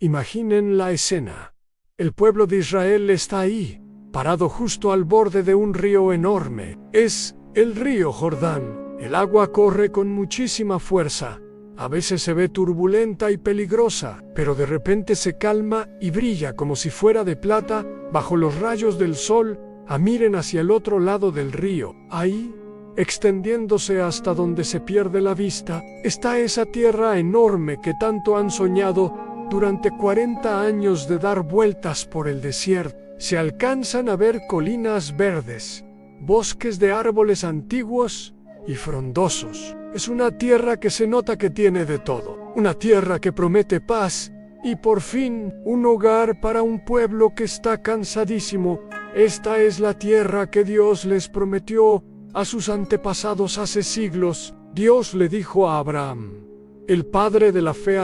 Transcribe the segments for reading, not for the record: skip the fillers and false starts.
Imaginen la escena. El pueblo de Israel está ahí, parado justo al borde de un río enorme. Es el río Jordán. El agua corre con muchísima fuerza. A veces se ve turbulenta y peligrosa, pero de repente se calma y brilla como si fuera de plata bajo los rayos del sol. Miren hacia el otro lado del río. Ahí, extendiéndose hasta donde se pierde la vista, está esa tierra enorme que tanto han soñado durante 40 años de dar vueltas por el desierto. Se alcanzan a ver colinas verdes, bosques de árboles antiguos y frondosos. Es una tierra que se nota que tiene de todo. Una tierra que promete paz y por fin un hogar para un pueblo que está cansadísimo. Esta es la tierra que Dios les prometió a sus antepasados hace siglos. Dios le dijo a Abraham: el padre de la fe,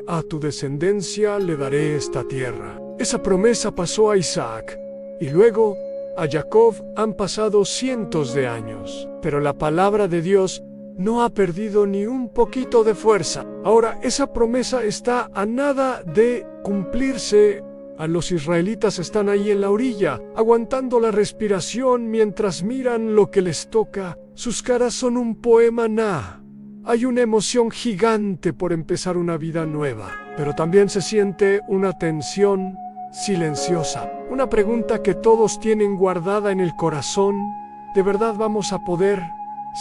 a tu descendencia le daré esta tierra. Esa promesa pasó a Isaac y luego a Jacob. Han pasado cientos de años, pero la palabra de Dios no ha perdido ni un poquito de fuerza. Ahora esa promesa está a nada de cumplirse. Los israelitas están ahí en la orilla, aguantando la respiración mientras miran lo que les toca. Sus caras son un poema. Hay una emoción gigante por empezar una vida nueva, pero también se siente una tensión silenciosa. Una pregunta que todos tienen guardada en el corazón: ¿de verdad vamos a poder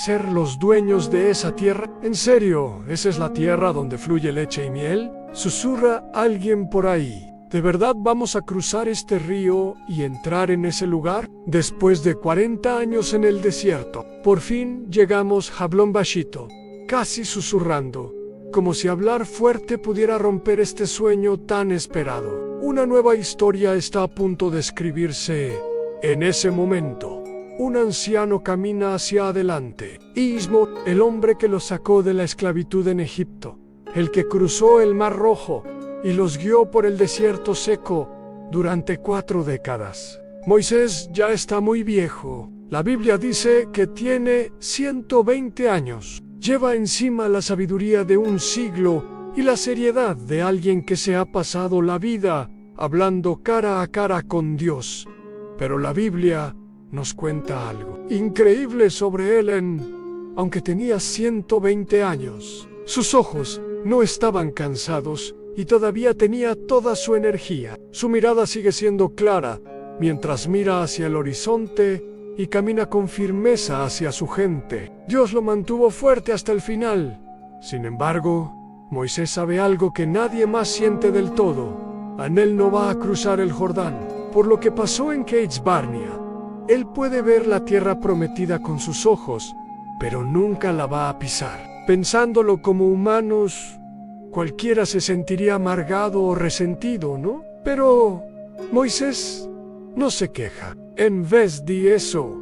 ser los dueños de esa tierra? ¿En serio, esa es la tierra donde fluye leche y miel? Susurra alguien por ahí. ¿De verdad vamos a cruzar este río y entrar en ese lugar? Después de 40 años en el desierto, por fin llegamos. Hablón bajito, casi susurrando, como si hablar fuerte pudiera romper este sueño tan esperado. Una nueva historia está a punto de escribirse. En ese momento, un anciano camina hacia adelante. Ismo, el hombre que los sacó de la esclavitud en Egipto, el que cruzó el Mar Rojo y los guió por el desierto seco durante 4 décadas. Moisés ya está muy viejo. La Biblia dice que tiene 120 años. Lleva encima la sabiduría de un siglo y la seriedad de alguien que se ha pasado la vida hablando cara a cara con Dios. Pero la Biblia nos cuenta algo increíble sobre él. Aunque tenía 120 años, sus ojos no estaban cansados y todavía tenía toda su energía. Su mirada sigue siendo clara mientras mira hacia el horizonte y camina con firmeza hacia su gente. Dios lo mantuvo fuerte hasta el final. Sin embargo, Moisés sabe algo que nadie más siente del todo. Él no va a cruzar el Jordán. Por lo que pasó en Cades Barnea, él puede ver la tierra prometida con sus ojos, pero nunca la va a pisar. Pensándolo como humanos, cualquiera se sentiría amargado o resentido, ¿no? Pero Moisés no se queja. En vez de eso,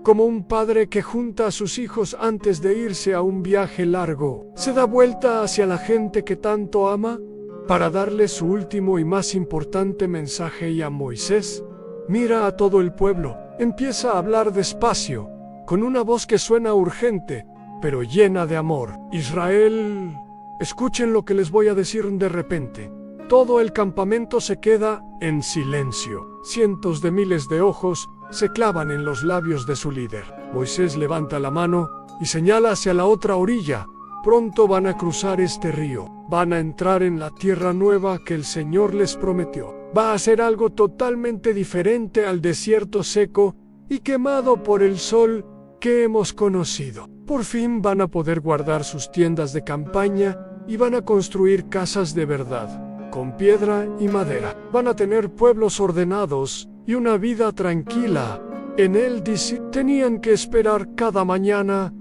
como un padre que junta a sus hijos antes de irse a un viaje largo, se da vuelta hacia la gente que tanto ama para darle su último y más importante mensaje. Y a Moisés mira a todo el pueblo. Empieza a hablar despacio, con una voz que suena urgente, pero llena de amor. Israel, escuchen lo que les voy a decir. De repente, todo el campamento se queda en silencio. Cientos de miles de ojos se clavan en los labios de su líder. Moisés levanta la mano y señala hacia la otra orilla. Pronto van a cruzar este río. Van a entrar en la tierra nueva que el Señor les prometió. Va a ser algo totalmente diferente al desierto seco y quemado por el sol que hemos conocido. Por fin van a poder guardar sus tiendas de campaña y van a construir casas de verdad, con piedra y madera. Van a tener pueblos ordenados y una vida tranquila. En él tenían que esperar cada mañana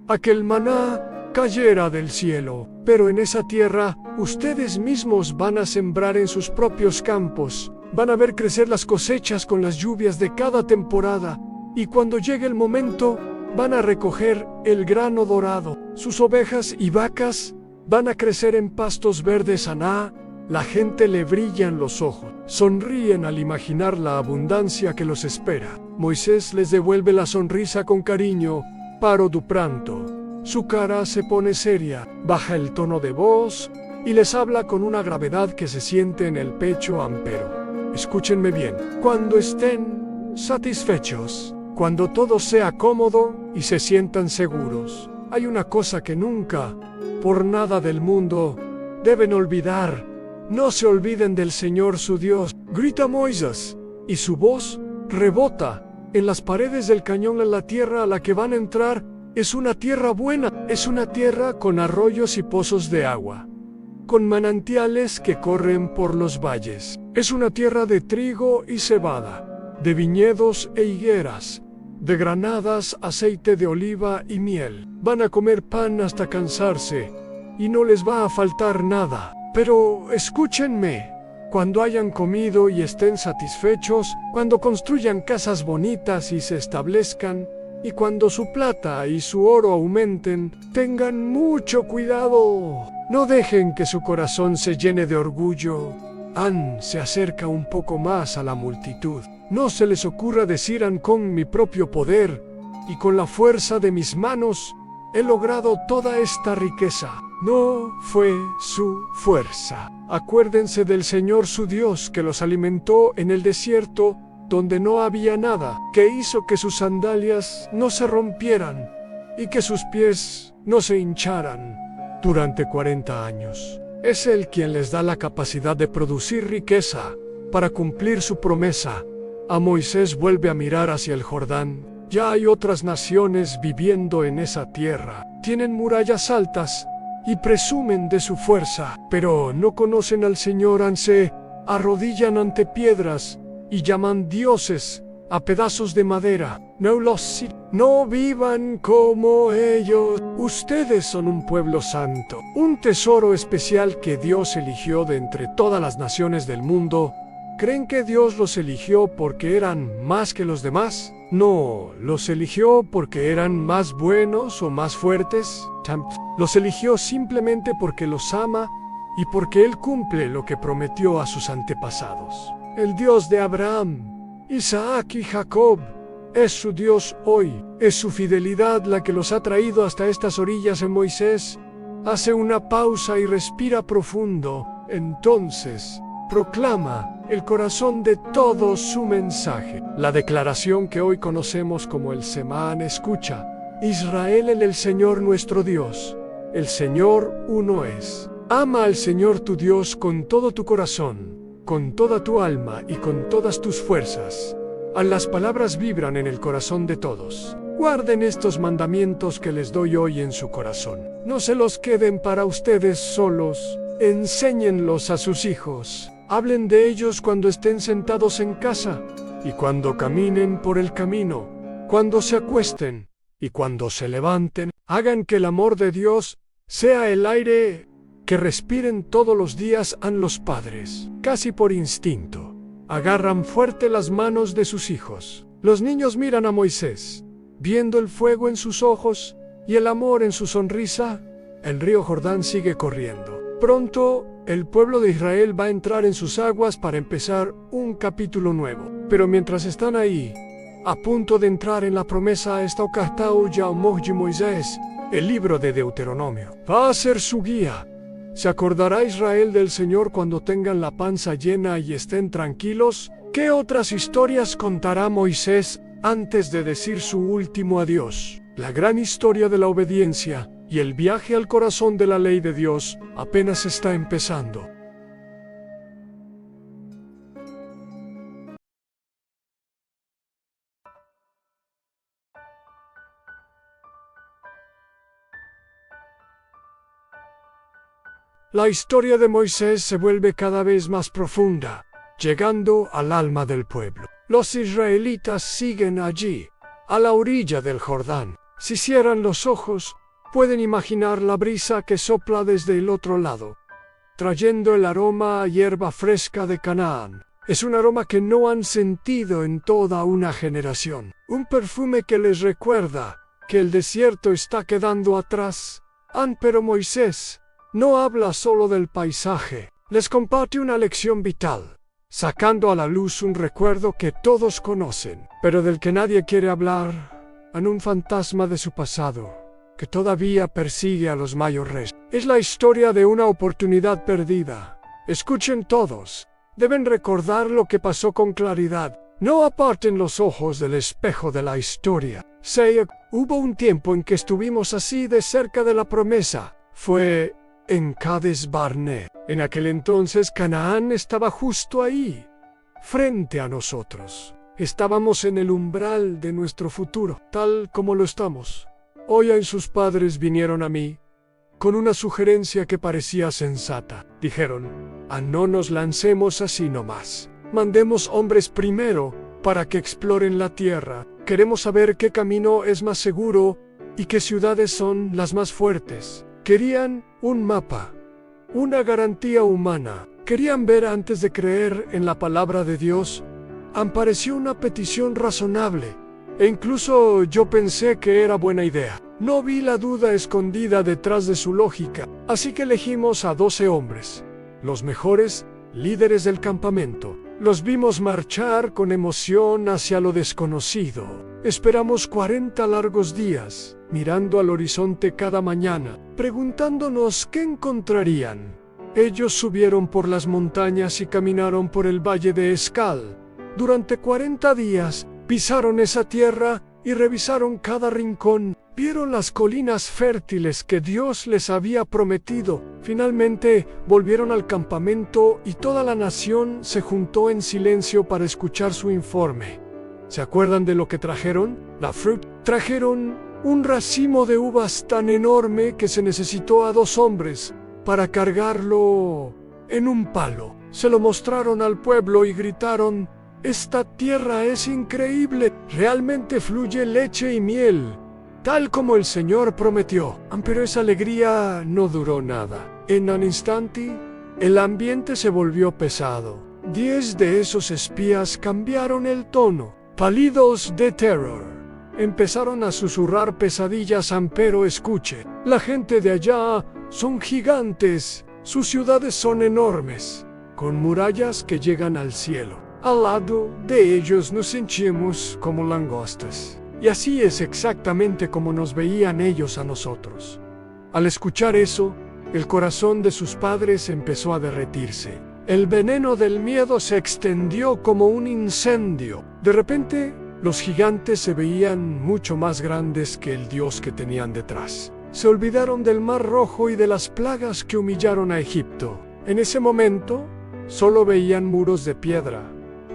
a que el maná cayera del cielo. Pero en esa tierra, ustedes mismos van a sembrar en sus propios campos. Van a ver crecer las cosechas con las lluvias de cada temporada. Y cuando llegue el momento, van a recoger el grano dorado. Sus ovejas y vacas van a crecer en pastos verdes. La gente le brillan los ojos. Sonríen al imaginar la abundancia que los espera. Moisés les devuelve la sonrisa con cariño. Paro du pranto. Su cara se pone seria, baja el tono de voz y les habla con una gravedad que se siente en el pecho ampero. Escúchenme bien, cuando estén satisfechos, cuando todo sea cómodo y se sientan seguros, hay una cosa que nunca, por nada del mundo, deben olvidar. No se olviden del Señor su Dios, grita Moisés, y su voz rebota en las paredes del cañón. En la tierra a la que van a entrar es una tierra buena, es una tierra con arroyos y pozos de agua, con manantiales que corren por los valles. Es una tierra de trigo y cebada, de viñedos e higueras, de granadas, aceite de oliva y miel. Van a comer pan hasta cansarse, y no les va a faltar nada. Pero escúchenme, cuando hayan comido y estén satisfechos, cuando construyan casas bonitas y se establezcan, y cuando su plata y su oro aumenten, tengan mucho cuidado. No dejen que su corazón se llene de orgullo. Se acerca un poco más a la multitud. No se les ocurra decir: con mi propio poder y con la fuerza de mis manos he logrado toda esta riqueza. No fue su fuerza. Acuérdense del Señor su Dios, que los alimentó en el desierto donde no había nada, que hizo que sus sandalias no se rompieran y que sus pies no se hincharan durante 40 años. Es Él quien les da la capacidad de producir riqueza para cumplir su promesa. A Moisés vuelve a mirar hacia el Jordán. Ya hay otras naciones viviendo en esa tierra. Tienen murallas altas y presumen de su fuerza, pero no conocen al Señor. Se arrodillan ante piedras y llaman dioses a pedazos de madera. No vivan como ellos. Ustedes son un pueblo santo, un tesoro especial que Dios eligió de entre todas las naciones del mundo. ¿Creen que Dios los eligió porque eran más que los demás? No, los eligió porque eran más buenos o más fuertes. Los eligió simplemente porque los ama y porque Él cumple lo que prometió a sus antepasados. El Dios de Abraham, Isaac y Jacob es su Dios hoy. Es su fidelidad la que los ha traído hasta estas orillas. En Moisés hace una pausa y respira profundo. Entonces proclama el corazón de todo su mensaje. La declaración que hoy conocemos como el Semán. Escucha, Israel, el Señor nuestro Dios, el Señor uno es. Ama al Señor tu Dios con todo tu corazón, con toda tu alma y con todas tus fuerzas. Las palabras vibran en el corazón de todos. Guarden estos mandamientos que les doy hoy en su corazón. No se los queden para ustedes solos. Enséñenlos a sus hijos. Hablen de ellos cuando estén sentados en casa y cuando caminen por el camino, cuando se acuesten y cuando se levanten. Hagan que el amor de Dios sea el aire que respiren todos los días. Los padres, casi por instinto, agarran fuerte las manos de sus hijos. Los niños miran a Moisés, viendo el fuego en sus ojos y el amor en su sonrisa. El río Jordán sigue corriendo. Pronto, el pueblo de Israel va a entrar en sus aguas para empezar un capítulo nuevo. Pero mientras están ahí, a punto de entrar en la promesa, está ocartado ya Moisés, el libro de Deuteronomio. Va a ser su guía. ¿Se acordará Israel del Señor cuando tengan la panza llena y estén tranquilos? ¿Qué otras historias contará Moisés antes de decir su último adiós? La gran historia de la obediencia y el viaje al corazón de la ley de Dios apenas está empezando. La historia de Moisés se vuelve cada vez más profunda, llegando al alma del pueblo. Los israelitas siguen allí, a la orilla del Jordán. Si cierran los ojos, pueden imaginar la brisa que sopla desde el otro lado, trayendo el aroma a hierba fresca de Canaán. Es un aroma que no han sentido en toda una generación. Un perfume que les recuerda que el desierto está quedando atrás. Pero Moisés no habla solo del paisaje, les comparte una lección vital, sacando a la luz un recuerdo que todos conocen, pero del que nadie quiere hablar. Un fantasma de su pasado. que todavía persigue a los mayores. Es la historia de una oportunidad perdida. Escuchen todos. Deben recordar lo que pasó con claridad. No aparten los ojos del espejo de la historia. Hubo un tiempo en que estuvimos así de cerca de la promesa. Fue en Cades Barnea. En aquel entonces Canaán estaba justo ahí, frente a nosotros. Estábamos en el umbral de nuestro futuro, tal como lo estamos. Oya y sus padres vinieron a mí con una sugerencia que parecía sensata. Dijeron, no nos lancemos así nomás. Mandemos hombres primero para que exploren la tierra. Queremos saber qué camino es más seguro y qué ciudades son las más fuertes. Querían un mapa, una garantía humana. Querían ver antes de creer en la palabra de Dios. Pareció una petición razonable, e incluso yo pensé que era buena idea. No vi la duda escondida detrás de su lógica, así que elegimos a 12 hombres, los mejores líderes del campamento. Los vimos marchar con emoción hacia lo desconocido. Esperamos 40 largos días, mirando al horizonte cada mañana, preguntándonos qué encontrarían. Ellos subieron por las montañas y caminaron por el valle de Escal. Durante 40 días, pisaron esa tierra y revisaron cada rincón. Vieron las colinas fértiles que Dios les había prometido. Finalmente, volvieron al campamento y toda la nación se juntó en silencio para escuchar su informe. ¿Se acuerdan de lo que trajeron? La fruta. Trajeron un racimo de uvas tan enorme que se necesitó a 2 hombres para cargarlo en un palo. Se lo mostraron al pueblo y gritaron, «Esta tierra es increíble, realmente fluye leche y miel, tal como el Señor prometió». Pero esa alegría no duró nada. En un instante, el ambiente se volvió pesado. 10 de esos espías cambiaron el tono, pálidos de terror. Empezaron a susurrar pesadillas, pero escuche, la gente de allá son gigantes, sus ciudades son enormes, con murallas que llegan al cielo. Al lado de ellos nos sentimos como langostas. Y así es exactamente como nos veían ellos a nosotros. Al escuchar eso, el corazón de sus padres empezó a derretirse. El veneno del miedo se extendió como un incendio. De repente, los gigantes se veían mucho más grandes que el Dios que tenían detrás. Se olvidaron del Mar Rojo y de las plagas que humillaron a Egipto. En ese momento, solo veían muros de piedra.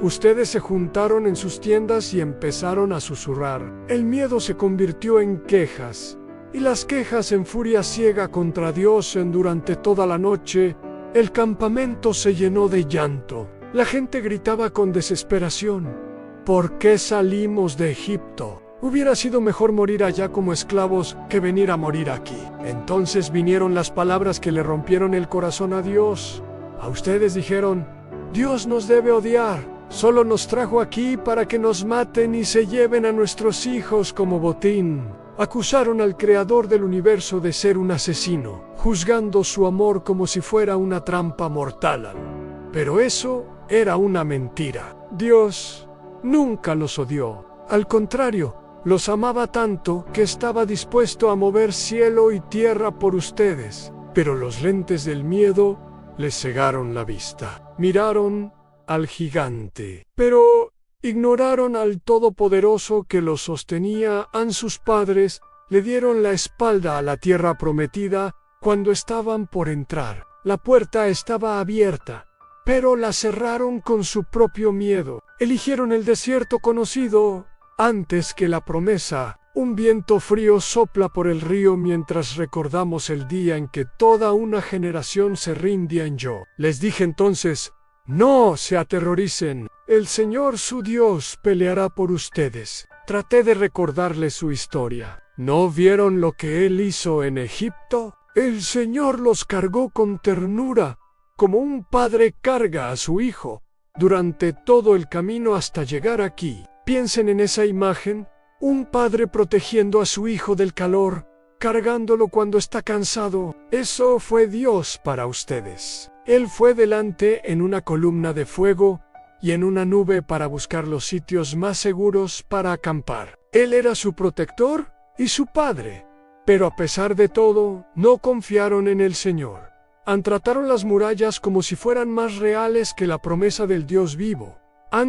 Ustedes se juntaron en sus tiendas y empezaron a susurrar. El miedo se convirtió en quejas, y las quejas en furia ciega contra Dios. Durante toda la noche, el campamento se llenó de llanto. La gente gritaba con desesperación, ¿por qué salimos de Egipto? Hubiera sido mejor morir allá como esclavos que venir a morir aquí. Entonces vinieron las palabras que le rompieron el corazón a Dios. A ustedes dijeron, Dios nos debe odiar. Solo nos trajo aquí para que nos maten y se lleven a nuestros hijos como botín. Acusaron al Creador del universo de ser un asesino, juzgando su amor como si fuera una trampa mortal. Pero eso era una mentira. Dios nunca los odió. Al contrario, los amaba tanto que estaba dispuesto a mover cielo y tierra por ustedes. Pero los lentes del miedo les cegaron la vista. Miraron al gigante, pero ignoraron al Todopoderoso que los sostenía. Sus padres le dieron la espalda a la tierra prometida cuando estaban por entrar. La puerta estaba abierta, pero la cerraron con su propio miedo. Eligieron el desierto conocido antes que la promesa. Un viento frío sopla por el río mientras recordamos el día en que toda una generación se rindía en yo. Les dije entonces, no se aterroricen, el Señor su Dios peleará por ustedes. Traté de recordarles su historia. ¿No vieron lo que Él hizo en Egipto? El Señor los cargó con ternura, como un padre carga a su hijo, durante todo el camino hasta llegar aquí. Piensen en esa imagen, un padre protegiendo a su hijo del calor, cargándolo cuando está cansado. Eso fue Dios para ustedes. Él fue delante en una columna de fuego y en una nube para buscar los sitios más seguros para acampar. Él era su protector y su padre. Pero a pesar de todo, no confiaron en el Señor. Trataron las murallas como si fueran más reales que la promesa del Dios vivo.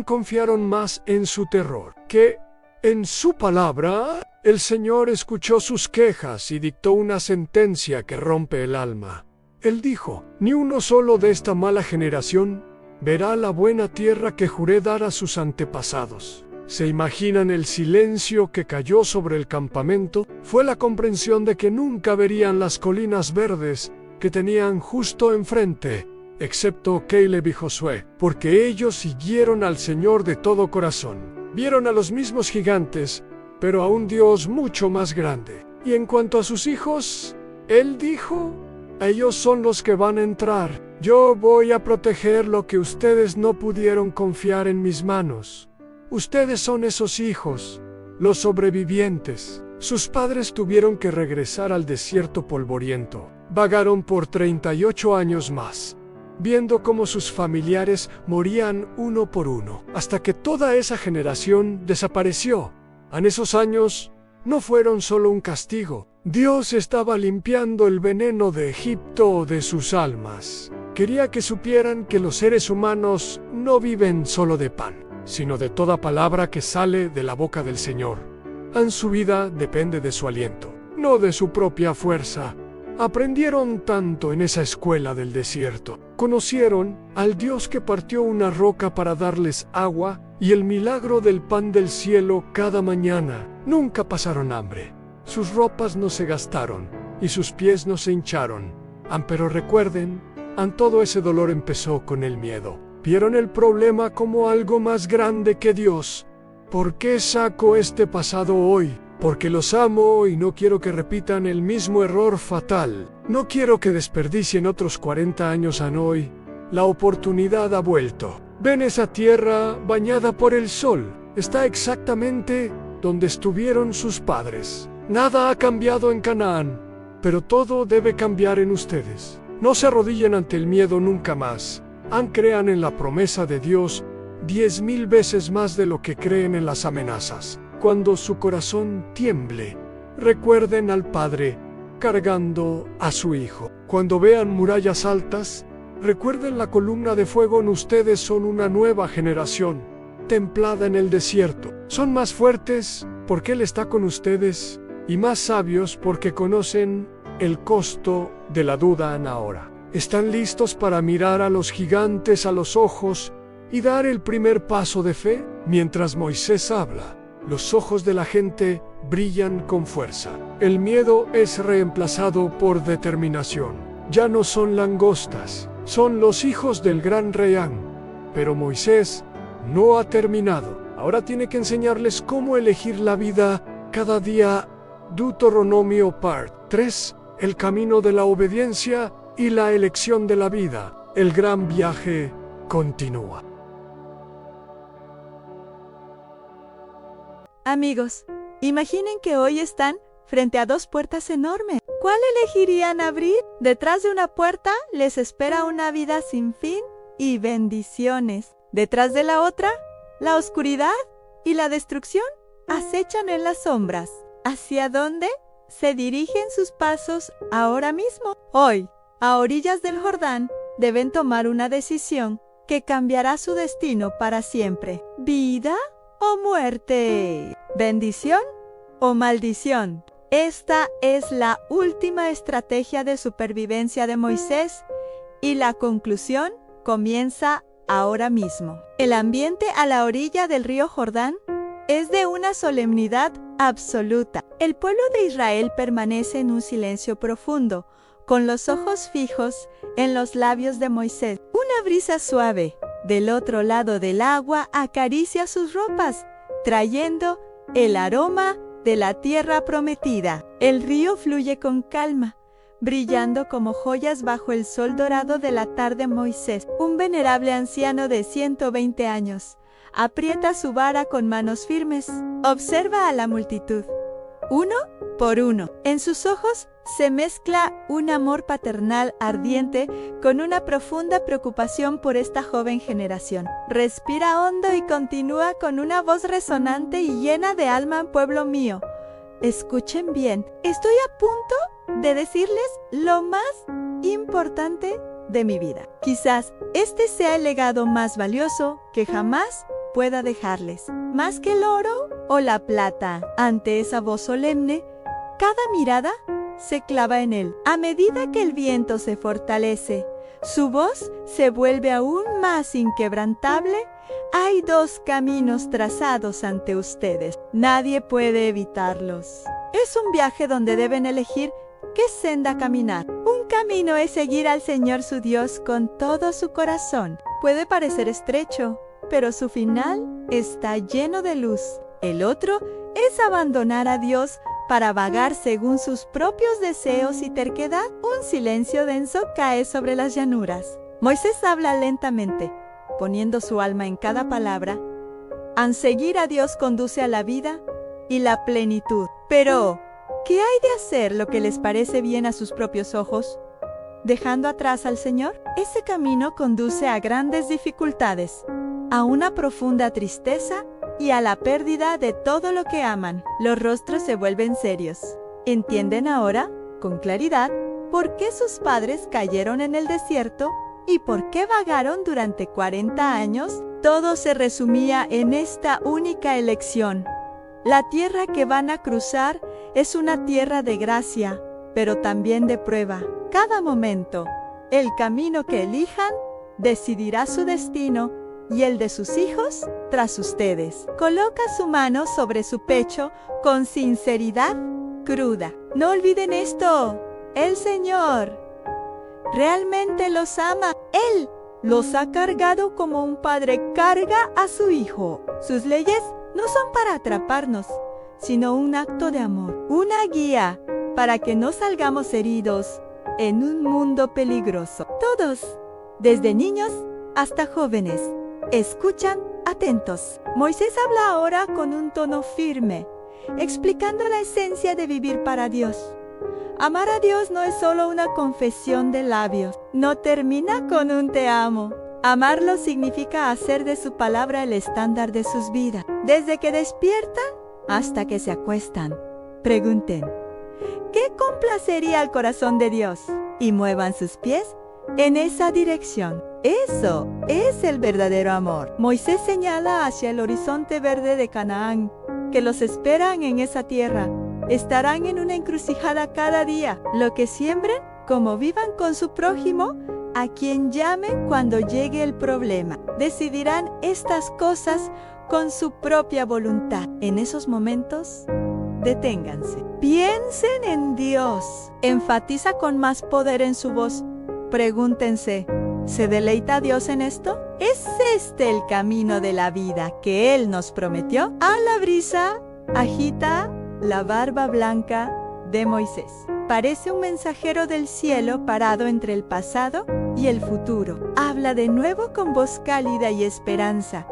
Confiaron más en su terror que en su palabra. El Señor escuchó sus quejas y dictó una sentencia que rompe el alma. Él dijo: ni uno solo de esta mala generación verá la buena tierra que juré dar a sus antepasados. ¿Se imaginan el silencio que cayó sobre el campamento? Fue la comprensión de que nunca verían las colinas verdes que tenían justo enfrente, excepto Caleb y Josué, porque ellos siguieron al Señor de todo corazón. Vieron a los mismos gigantes, pero a un Dios mucho más grande. Y en cuanto a sus hijos, Él dijo: ellos son los que van a entrar. Yo voy a proteger lo que ustedes no pudieron confiar en mis manos. Ustedes son esos hijos, los sobrevivientes. Sus padres tuvieron que regresar al desierto polvoriento. Vagaron por 38 años más, viendo cómo sus familiares morían uno por uno, hasta que toda esa generación desapareció. En esos años no fueron solo un castigo. Dios estaba limpiando el veneno de Egipto de sus almas. Quería que supieran que los seres humanos no viven solo de pan, sino de toda palabra que sale de la boca del Señor. Su vida depende de su aliento, no de su propia fuerza. Aprendieron tanto en esa escuela del desierto. Conocieron al Dios que partió una roca para darles agua y el milagro del pan del cielo cada mañana. Nunca pasaron hambre. Sus ropas no se gastaron y sus pies no se hincharon. Pero recuerden, todo ese dolor empezó con el miedo. Vieron el problema como algo más grande que Dios. ¿Por qué saco este pasado hoy? Porque los amo y no quiero que repitan el mismo error fatal. No quiero que desperdicien otros 40 años hoy. La oportunidad ha vuelto. Ven esa tierra bañada por el sol. Está exactamente donde estuvieron sus padres. Nada ha cambiado en Canaán, pero todo debe cambiar en ustedes. No se arrodillen ante el miedo nunca más. Crean en la promesa de Dios 10,000 veces más de lo que creen en las amenazas. Cuando su corazón tiemble, recuerden al Padre cargando a su Hijo. Cuando vean murallas altas, recuerden la columna de fuego en ustedes. Son una nueva generación, templada en el desierto. Son más fuertes porque Él está con ustedes y más sabios porque conocen el costo de la duda ahora. Están listos para mirar a los gigantes a los ojos y dar el primer paso de fe. Mientras Moisés habla, los ojos de la gente brillan con fuerza. El miedo es reemplazado por determinación. Ya no son langostas, son los hijos del gran rey An. Pero Moisés no ha terminado. Ahora tiene que enseñarles cómo elegir la vida cada día. Deuteronomio Part 3, el camino de la obediencia y la elección de la vida. El gran viaje continúa. Amigos, imaginen que hoy están frente a dos puertas enormes. ¿Cuál elegirían abrir? Detrás de una puerta les espera una vida sin fin y bendiciones. Detrás de la otra, la oscuridad y la destrucción acechan en las sombras. ¿Hacia dónde se dirigen sus pasos ahora mismo? Hoy, a orillas del Jordán, deben tomar una decisión que cambiará su destino para siempre. ¿Vida o muerte? ¿Bendición o maldición? Esta es la última estrategia de supervivencia de Moisés y la conclusión comienza ahora mismo. El ambiente a la orilla del río Jordán es de una solemnidad absoluta. El pueblo de Israel permanece en un silencio profundo, con los ojos fijos en los labios de Moisés. Una brisa suave del otro lado del agua acaricia sus ropas, trayendo el aroma de la tierra prometida. El río fluye con calma, brillando como joyas bajo el sol dorado de la tarde. Moisés, un venerable anciano de 120 años, aprieta su vara con manos firmes. Observa a la multitud, uno por uno. En sus ojos se mezcla un amor paternal ardiente con una profunda preocupación por esta joven generación. Respira hondo y continúa con una voz resonante y llena de alma: pueblo mío, Escuchen bien, estoy a punto de decirles lo más importante de mi vida. Quizás este sea el legado más valioso que jamás pueda dejarles. Más que el oro o la plata. Ante esa voz solemne, cada mirada se clava en él. A medida que el viento se fortalece, su voz se vuelve aún más inquebrantable. Hay dos caminos trazados ante ustedes. Nadie puede evitarlos. Es un viaje donde deben elegir qué senda caminar. Un camino es seguir al Señor su Dios con todo su corazón. Puede parecer estrecho, pero su final está lleno de luz. El otro es abandonar a Dios para vagar según sus propios deseos y terquedad. Un silencio denso cae sobre las llanuras. Moisés habla lentamente, poniendo su alma en cada palabra. Al seguir a Dios conduce a la vida y la plenitud. Pero, ¿qué hay de hacer lo que les parece bien a sus propios ojos? Dejando atrás al Señor, ese camino conduce a grandes dificultades, a una profunda tristeza y a la pérdida de todo lo que aman. Los rostros se vuelven serios. ¿Entienden ahora, con claridad, por qué sus padres cayeron en el desierto y por qué vagaron durante 40 años? Todo se resumía en esta única elección. La tierra que van a cruzar es una tierra de gracia, pero también de prueba. Cada momento, el camino que elijan decidirá su destino y el de sus hijos tras ustedes. Coloca su mano sobre su pecho con sinceridad cruda. No olviden esto, el Señor realmente los ama. Él los ha cargado como un padre carga a su hijo. Sus leyes no son para atraparnos, sino un acto de amor, una guía para que no salgamos heridos en un mundo peligroso. Todos, desde niños hasta jóvenes, escuchan atentos. Moisés habla ahora con un tono firme, explicando la esencia de vivir para Dios. Amar a Dios no es solo una confesión de labios, no termina con un te amo. Amarlo significa hacer de su palabra el estándar de sus vidas. Desde que despiertan hasta que se acuestan, pregunten, ¿qué complacería al corazón de Dios? Y muevan sus pies en esa dirección. Eso es el verdadero amor. Moisés señala hacia el horizonte verde de Canaán, que los esperan en esa tierra. Estarán en una encrucijada cada día. Lo que siembren, como vivan con su prójimo, a quien llamen cuando llegue el problema. Decidirán estas cosas con su propia voluntad. En esos momentos, deténganse. Piensen en Dios. Enfatiza con más poder en su voz. Pregúntense, ¿se deleita Dios en esto? ¿Es este el camino de la vida que Él nos prometió? A la brisa agita la barba blanca de Moisés. Parece un mensajero del cielo parado entre el pasado y el futuro. Habla de nuevo con voz cálida y esperanza.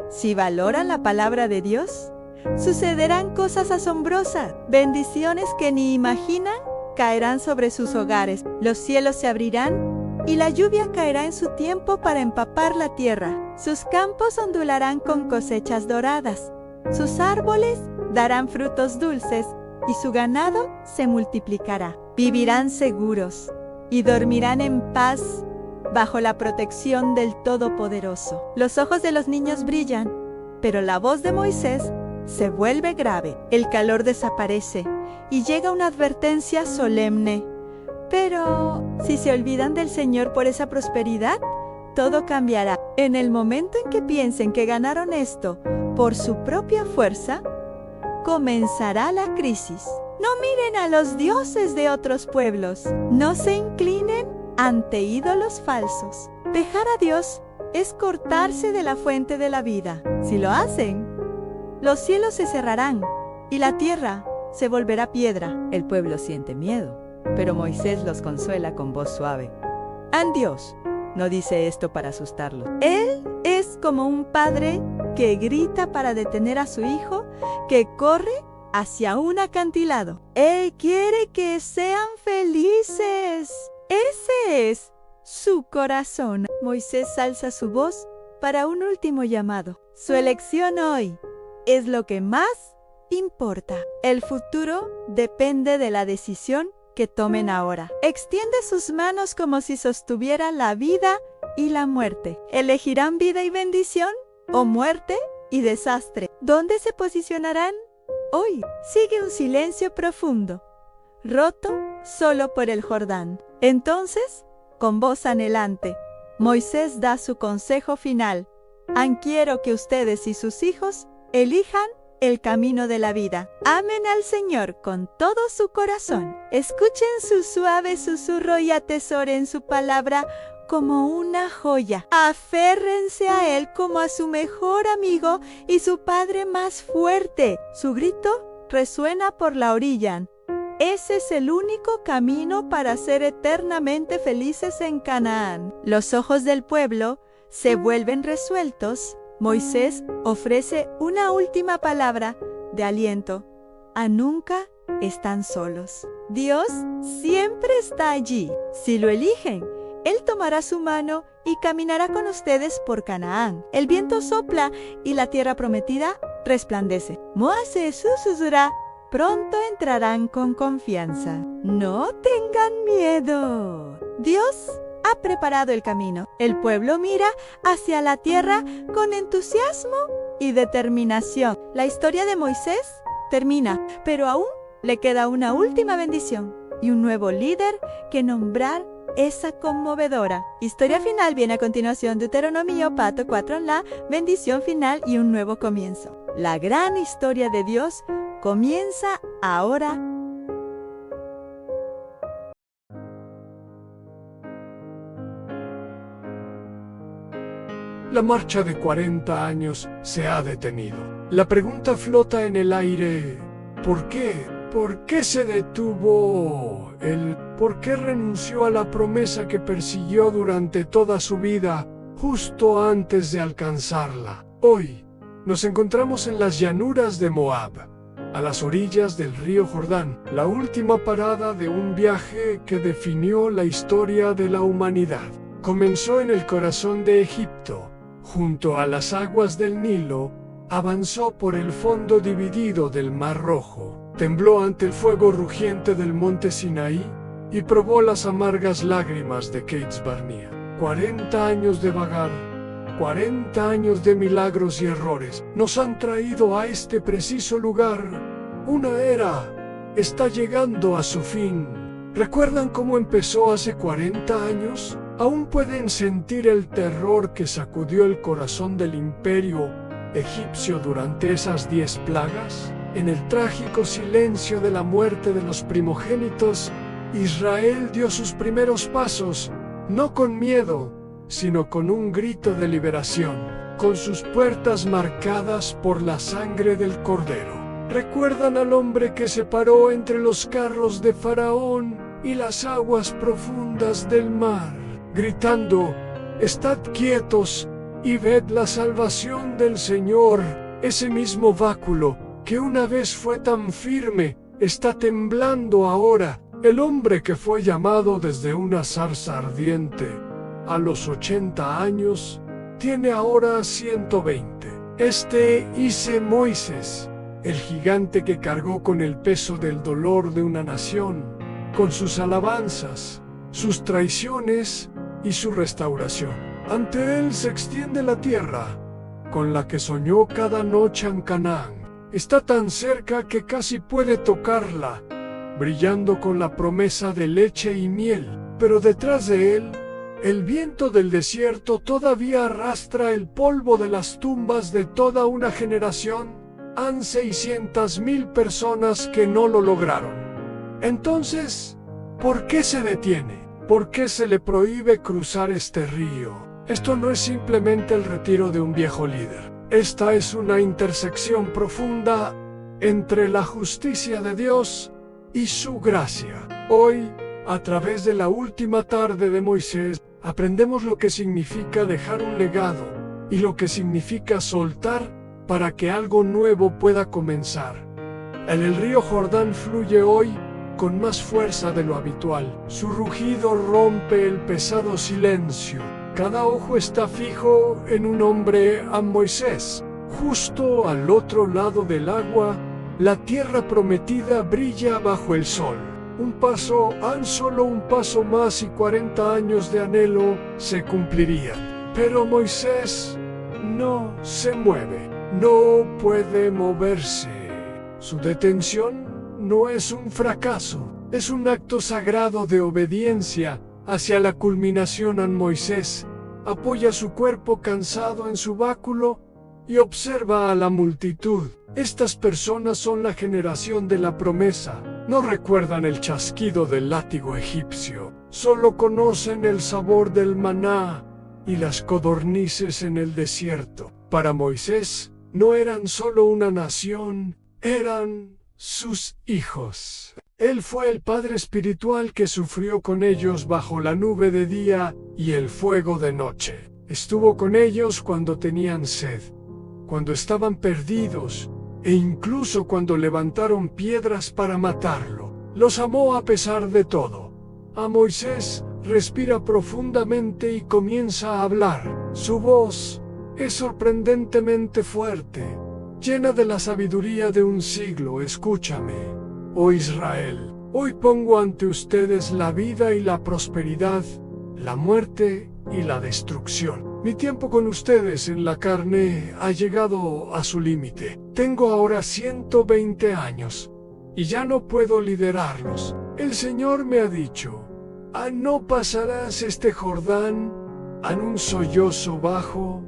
Si valoran la palabra de Dios, sucederán cosas asombrosas. Bendiciones que ni imaginan caerán sobre sus hogares. Los cielos se abrirán y la lluvia caerá en su tiempo para empapar la tierra. Sus campos ondularán con cosechas doradas. Sus árboles darán frutos dulces y su ganado se multiplicará. Vivirán seguros y dormirán en paz bajo la protección del Todopoderoso. Los ojos de los niños brillan, pero la voz de Moisés se vuelve grave. El calor desaparece y llega una advertencia solemne. Pero si se olvidan del Señor por esa prosperidad, todo cambiará. En el momento en que piensen que ganaron esto por su propia fuerza, comenzará la crisis. No miren a los dioses de otros pueblos. No se inclinen ante ídolos falsos. Dejar a Dios es cortarse de la fuente de la vida. Si lo hacen, los cielos se cerrarán y la tierra se volverá piedra. El pueblo siente miedo, pero Moisés los consuela con voz suave. Dios no dice esto para asustarlos. Él es como un padre que grita para detener a su hijo que corre hacia un acantilado. Él quiere que sean felices. Ese es su corazón. Moisés alza su voz para un último llamado. Su elección hoy es lo que más importa. El futuro depende de la decisión que tomen ahora. Extiende sus manos como si sostuviera la vida y la muerte. ¿Elegirán vida y bendición o muerte y desastre? ¿Dónde se posicionarán? Hoy sigue un silencio profundo, roto solo por el Jordán. Entonces, con voz anhelante, Moisés da su consejo final. Quiero que ustedes y sus hijos elijan el camino de la vida. Amen al Señor con todo su corazón. Escuchen su suave susurro y atesoren su palabra como una joya. Aférrense a Él como a su mejor amigo y su padre más fuerte. Su grito resuena por la orilla. Ese es el único camino para ser eternamente felices en Canaán. Los ojos del pueblo se vuelven resueltos. Moisés ofrece una última palabra de aliento. Nunca están solos. Dios siempre está allí. Si lo eligen, Él tomará su mano y caminará con ustedes por Canaán. El viento sopla y la tierra prometida resplandece. Moisés susurra. Pronto entrarán con confianza. No tengan miedo. Dios ha preparado el camino. El pueblo mira hacia la tierra con entusiasmo y determinación. La historia de Moisés termina, pero aún le queda una última bendición y un nuevo líder que nombrar esa conmovedora. Historia final viene a continuación. Deuteronomio Pato 4 en la bendición final y un nuevo comienzo. La gran historia de Dios comienza ahora. La marcha de 40 años se ha detenido. La pregunta flota en el aire. ¿Por qué? ¿Por qué se detuvo? ¿Por qué renunció a la promesa que persiguió durante toda su vida, justo antes de alcanzarla? Hoy nos encontramos en las llanuras de Moab, a las orillas del río Jordán, la última parada de un viaje que definió la historia de la humanidad. Comenzó en el corazón de Egipto, junto a las aguas del Nilo, avanzó por el fondo dividido del Mar Rojo, tembló ante el fuego rugiente del monte Sinaí y probó las amargas lágrimas de Cades Barnea. 40 años de vagar, 40 años de milagros y errores nos han traído a este preciso lugar. Una era está llegando a su fin. ¿Recuerdan cómo empezó hace 40 años? ¿Aún pueden sentir el terror que sacudió el corazón del imperio egipcio durante esas 10 plagas? En el trágico silencio de la muerte de los primogénitos, Israel dio sus primeros pasos, no con miedo, sino con un grito de liberación, con sus puertas marcadas por la sangre del Cordero. ¿Recuerdan al hombre que se paró entre los carros de Faraón y las aguas profundas del mar, gritando: «Estad quietos y ved la salvación del Señor»? Ese mismo báculo que una vez fue tan firme está temblando ahora. El hombre que fue llamado desde una zarza ardiente a los 80 años tiene ahora 120. Este hice Moisés, el gigante que cargó con el peso del dolor de una nación, con sus alabanzas, sus traiciones y su restauración. Ante él se extiende la tierra, con la que soñó cada noche en Canaán. Está tan cerca que casi puede tocarla, brillando con la promesa de leche y miel. Pero detrás de él, el viento del desierto todavía arrastra el polvo de las tumbas de toda una generación. Han 600,000 personas que no lo lograron. Entonces, ¿por qué se detiene? ¿Por qué se le prohíbe cruzar este río? Esto no es simplemente el retiro de un viejo líder. Esta es una intersección profunda entre la justicia de Dios y su gracia. Hoy, a través de la última tarde de Moisés, aprendemos lo que significa dejar un legado y lo que significa soltar para que algo nuevo pueda comenzar. El río Jordán fluye hoy con más fuerza de lo habitual. Su rugido rompe el pesado silencio. Cada ojo está fijo en un hombre, a Moisés. Justo al otro lado del agua, La tierra prometida brilla bajo el sol. Solo un paso más y 40 años de anhelo se cumplirían. Pero Moisés no se mueve, no puede moverse. Su detención no es un fracaso, es un acto sagrado de obediencia hacia la culminación. Moisés apoya su cuerpo cansado en su báculo y observa a la multitud. Estas personas son la generación de la promesa. No recuerdan el chasquido del látigo egipcio, solo conocen el sabor del maná y las codornices en el desierto. Para Moisés, no eran solo una nación, eran sus hijos. Él fue el padre espiritual que sufrió con ellos bajo la nube de día y el fuego de noche. Estuvo con ellos cuando tenían sed, cuando estaban perdidos, e incluso cuando levantaron piedras para matarlo. Los amó a pesar de todo. A Moisés respira profundamente y comienza a hablar. Su voz es sorprendentemente fuerte, llena de la sabiduría de un siglo. Escúchame, oh Israel, hoy pongo ante ustedes la vida y la prosperidad, la muerte y la destrucción. Mi tiempo con ustedes en la carne ha llegado a su límite. Tengo ahora 120 años y ya no puedo liderarlos. El Señor me ha dicho: no pasarás este Jordán. En un sollozo bajo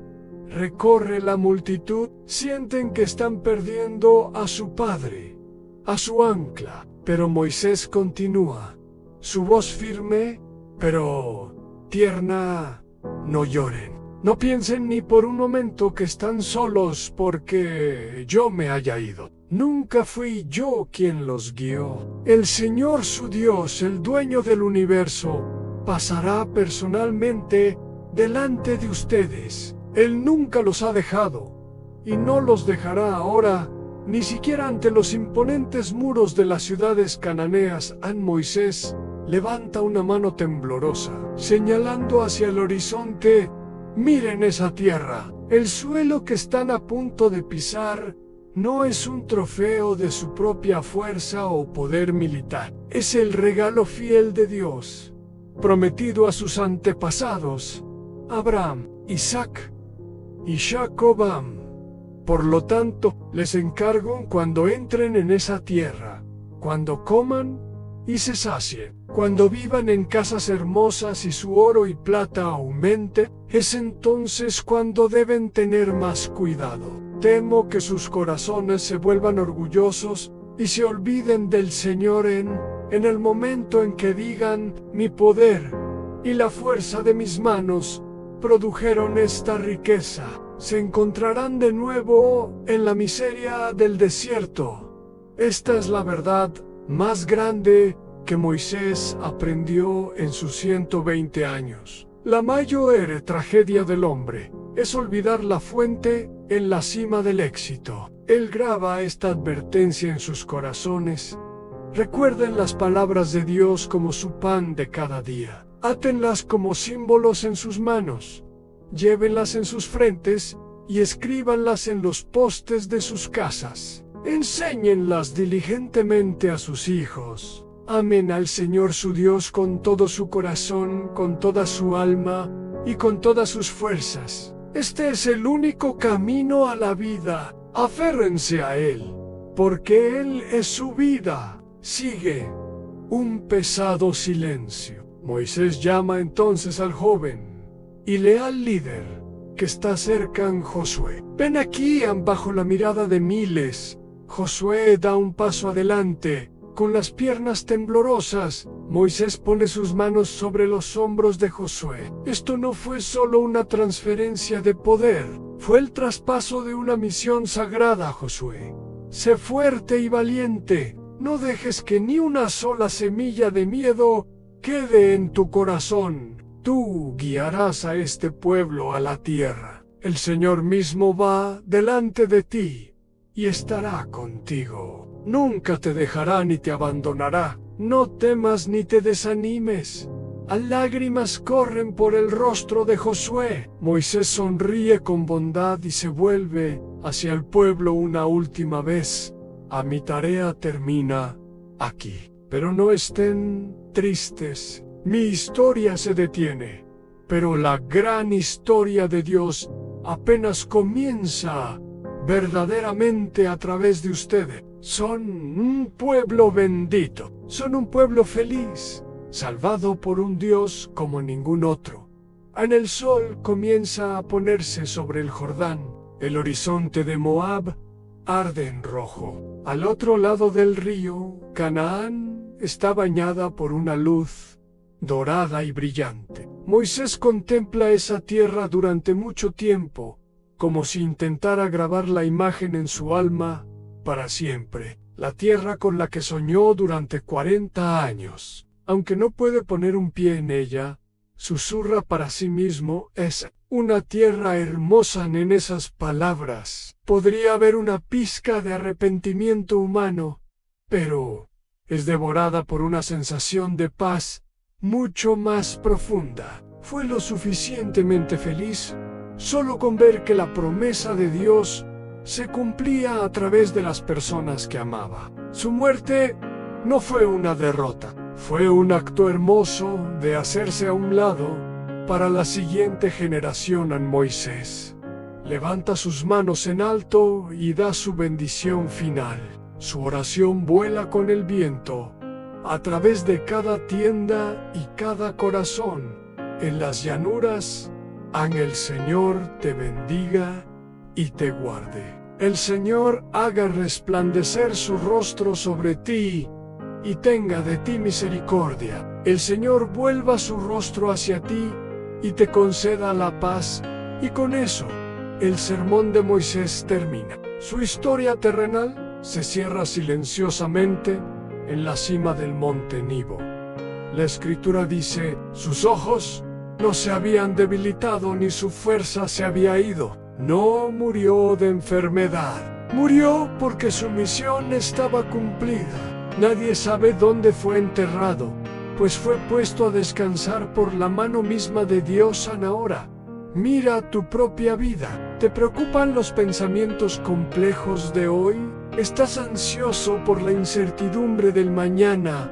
recorre la multitud. Sienten que están perdiendo a su padre, a su ancla. Pero Moisés continúa, su voz firme, pero tierna. No lloren. No piensen ni por un momento que están solos porque yo me haya ido. Nunca fui yo quien los guió. El Señor su Dios, el dueño del universo, pasará personalmente delante de ustedes. Él nunca los ha dejado y no los dejará ahora, ni siquiera ante los imponentes muros de las ciudades cananeas. Moisés levanta una mano temblorosa, señalando hacia el horizonte. Miren esa tierra. El suelo que están a punto de pisar no es un trofeo de su propia fuerza o poder militar. Es el regalo fiel de Dios, prometido a sus antepasados, Abraham, Isaac y Jacob. Por lo tanto, les encargo, cuando entren en esa tierra, cuando coman y se sacien, cuando vivan en casas hermosas y su oro y plata aumente, es entonces cuando deben tener más cuidado. Temo que sus corazones se vuelvan orgullosos y se olviden del Señor en el momento en que digan: mi poder y la fuerza de mis manos produjeron esta riqueza. Se encontrarán de nuevo en la miseria del desierto. Esta es la verdad más grande que Moisés aprendió en sus 120 años. La mayor tragedia del hombre es olvidar la fuente en la cima del éxito. Él graba esta advertencia en sus corazones. Recuerden las palabras de Dios como su pan de cada día. Átenlas como símbolos en sus manos. Llévenlas en sus frentes y escríbanlas en los postes de sus casas. Enséñenlas diligentemente a sus hijos. Amen al Señor su Dios con todo su corazón, con toda su alma y con todas sus fuerzas. Este es el único camino a la vida. Aférrense a Él, porque Él es su vida. Sigue un pesado silencio. Moisés llama entonces al joven y leal líder que está cerca, Josué. Ven aquí, bajo la mirada de miles. Josué da un paso adelante. Con las piernas temblorosas, Moisés pone sus manos sobre los hombros de Josué. Esto no fue solo una transferencia de poder, fue el traspaso de una misión sagrada. Josué, sé fuerte y valiente. No dejes que ni una sola semilla de miedo quede en tu corazón. Tú guiarás a este pueblo a la tierra. El Señor mismo va delante de ti y estará contigo. Nunca te dejará ni te abandonará. No temas ni te desanimes. Lágrimas corren por el rostro de Josué. Moisés sonríe con bondad y se vuelve hacia el pueblo una última vez. Mi tarea termina aquí. Pero no estén tristes. Mi historia se detiene. Pero la gran historia de Dios apenas comienza verdaderamente a través de ustedes. Son un pueblo bendito. Son un pueblo feliz, salvado por un Dios como ningún otro. El sol comienza a ponerse sobre el Jordán. El horizonte de Moab arde en rojo. Al otro lado del río, Canaán está bañada por una luz dorada y brillante. Moisés contempla esa tierra durante mucho tiempo, como si intentara grabar la imagen en su alma para siempre. La tierra con la que soñó durante 40 años. Aunque no puede poner un pie en ella, susurra para sí mismo, es una tierra hermosa. En esas palabras podría haber una pizca de arrepentimiento humano, pero es devorada por una sensación de paz mucho más profunda. Fue lo suficientemente feliz solo con ver que la promesa de Dios se cumplía a través de las personas que amaba. Su muerte no fue una derrota, fue un acto hermoso de hacerse a un lado para la siguiente generación. En Moisés levanta sus manos en alto y da su bendición final. Su oración vuela con el viento a través de cada tienda y cada corazón. En las llanuras, el Señor te bendiga y te guarde. El Señor haga resplandecer su rostro sobre ti y tenga de ti misericordia. El Señor vuelva su rostro hacia ti y te conceda la paz. Y con eso, el sermón de Moisés termina. Su historia terrenal se cierra silenciosamente en la cima del monte Nebo. La Escritura dice, sus ojos no se habían debilitado ni su fuerza se había ido. No murió de enfermedad. Murió porque su misión estaba cumplida. Nadie sabe dónde fue enterrado, pues fue puesto a descansar por la mano misma de Dios. Ahora, mira tu propia vida. ¿Te preocupan los pensamientos complejos de hoy? ¿Estás ansioso por la incertidumbre del mañana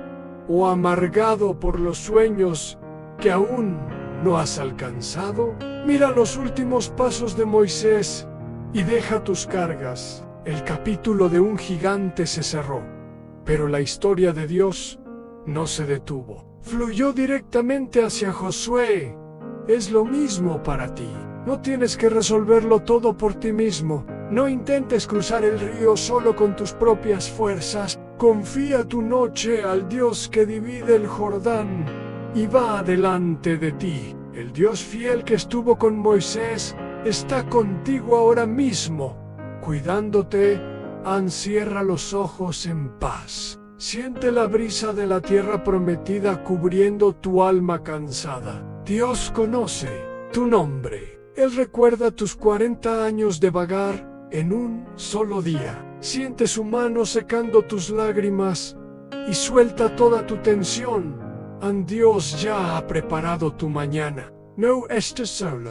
o amargado por los sueños que aún no has alcanzado? Mira los últimos pasos de Moisés y deja tus cargas. El capítulo de un gigante se cerró, pero la historia de Dios no se detuvo. Fluyó directamente hacia Josué. Es lo mismo para ti. No tienes que resolverlo todo por ti mismo. No intentes cruzar el río solo con tus propias fuerzas. Confía tu noche al Dios que divide el Jordán y va delante de ti. El Dios fiel que estuvo con Moisés está contigo ahora mismo, cuidándote. Cierra los ojos en paz. Siente la brisa de la tierra prometida cubriendo tu alma cansada. Dios conoce tu nombre. Él recuerda tus 40 años de vagar en un solo día. Siente su mano secando tus lágrimas y suelta toda tu tensión. Dios ya ha preparado tu mañana. No estés solo.